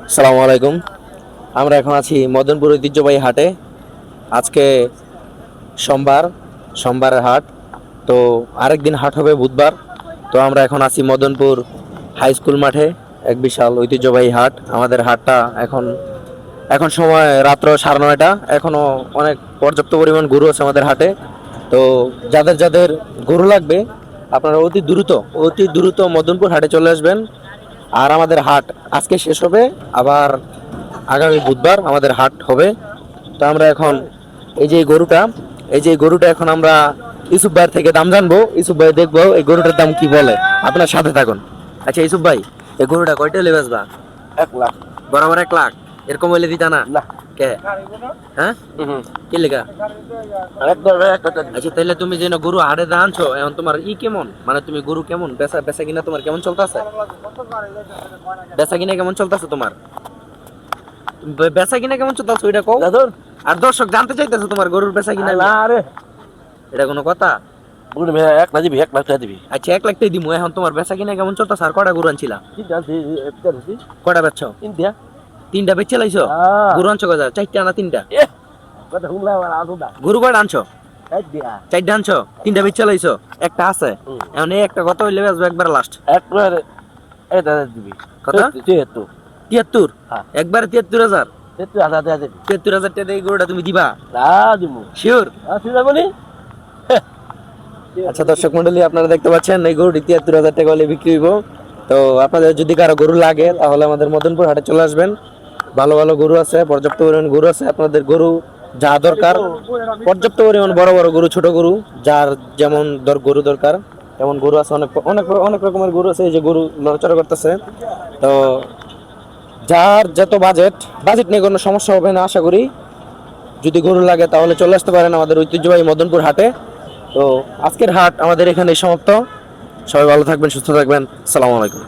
আসসালামু আলাইকুম। আমরা এখন আছি মদনপুর ঐতিহ্যবাহী হাটে। আজকে সোমবারের হাট। তো আরেকদিন হাট হবে বুধবার। তো আমরা এখন আছি মদনপুর হাই স্কুল মাঠে, এক বিশাল ঐতিহ্যবাহী হাট। আমাদের হাটটা এখন এখন সময় রাত্র 9:30। এখনো অনেক পর্যাপ্ত পরিমাণ গরু আছে আমাদের হাটে। তো যাদের যাদের গরু লাগবে আপনারা অতি দ্রুত মদনপুর হাটে চলে আসবেন। আর আমাদের হাট আজকে শেষ হবে, আবার আগামী বুধবার আমাদের হাট হবে। তো আমরা এখন এই যে গরুটা এখন আমরা ইউসুফ ভাইয়ের থেকে দাম জানবো। ইউসুফ ভাই দেখবো এই গরুটার দাম কি বলে। আপনার সাথে থাকুন। আচ্ছা ইউসুফ ভাই, এই গরুটা কয়টা হলে বেচবা? 1 লাখ। বরাবর 1 লাখ? এরকম হইলে দিতা না? না। কে? হ্যাঁ, কি লেখা? আচ্ছা তাহলে তুমি যে না গরু হাটে দা আনছো, এখন তোমার কেমন, মানে তুমি গরু কেমন বেচা বেচা কিনা তোমার কেমন চলতেছে? বেচা কিনা কেমন চলতেছে তোমার? বেচা কিনা কেমন চলতেছে ওইটা কও। আর দর্শক জানতে চাইতেছে তোমার গরুর বেচা কিনা। না রে, এটা কোনো কথা? বুঝলি ভাই, 1 লাখ দিবি, 1 লাখ টাকা দিবি। আচ্ছা 1 লাখ টাকা দিমু। এখন তোমার বেচা কিনা কেমন চলতেছে? আর কটা গরু আনছিলা? কটা বেচছো? ইন্ডিয়া। 3টা বেচে লাইছো? গরু আনছো কয়টা? 4টা না 3টা? কথা শুনলাম আর আদু না। গরু কয়টা আনছো? ইন্ডিয়া। 4টা আনছো? 3টা বেচে লাইছো? একটা আছে। এখন এই একটা কত হইলে বেচবো একবার লাস্ট? একবার এটা দিবি। কত? 73। 73? হ্যাঁ। একবারে 73,000? 73,000 টাকা দিবি। 73,000 টাকা দিয়ে এই গরুটা তুমি দিবা? না দিমু। শিওর? আসলে বলি আচ্ছা দর্শক মন্ডলী, আপনারা দেখতে পাচ্ছেন এই গরুটি 73,000 টাকা হলে বিক্রি হইব। তো আপনাদের যদি কারো গরু লাগে তাহলে আমাদের মদনপুর হাটে চলে আসবেন। ভালো ভালো গরু আছে, পর্যাপ্ত পরিমাণ গরু আছে। আপনাদের গরু যা দরকার, পর্যাপ্ত পরিমাণ বড় বড় গরু, ছোট গরু, যার যেমন গরু দরকার তেমন গরু আছে। অনেক অনেক অনেক রকমের গরু আছে। এই যে গরু নড়াচড়া করতেছে। তো যার যত বাজেট নিয়ে কোনো সমস্যা হবে না আশা করি। যদি গরু লাগে তাহলে চলে আসতে পারেন আমাদের ঐতিহ্যবাহী মদনপুর হাটে। তো আজকের হাট আমাদের এখানে সমাপ্ত। সবাই ভালো থাকবেন, সুস্থ থাকবেন। আসসালামু আলাইকুম।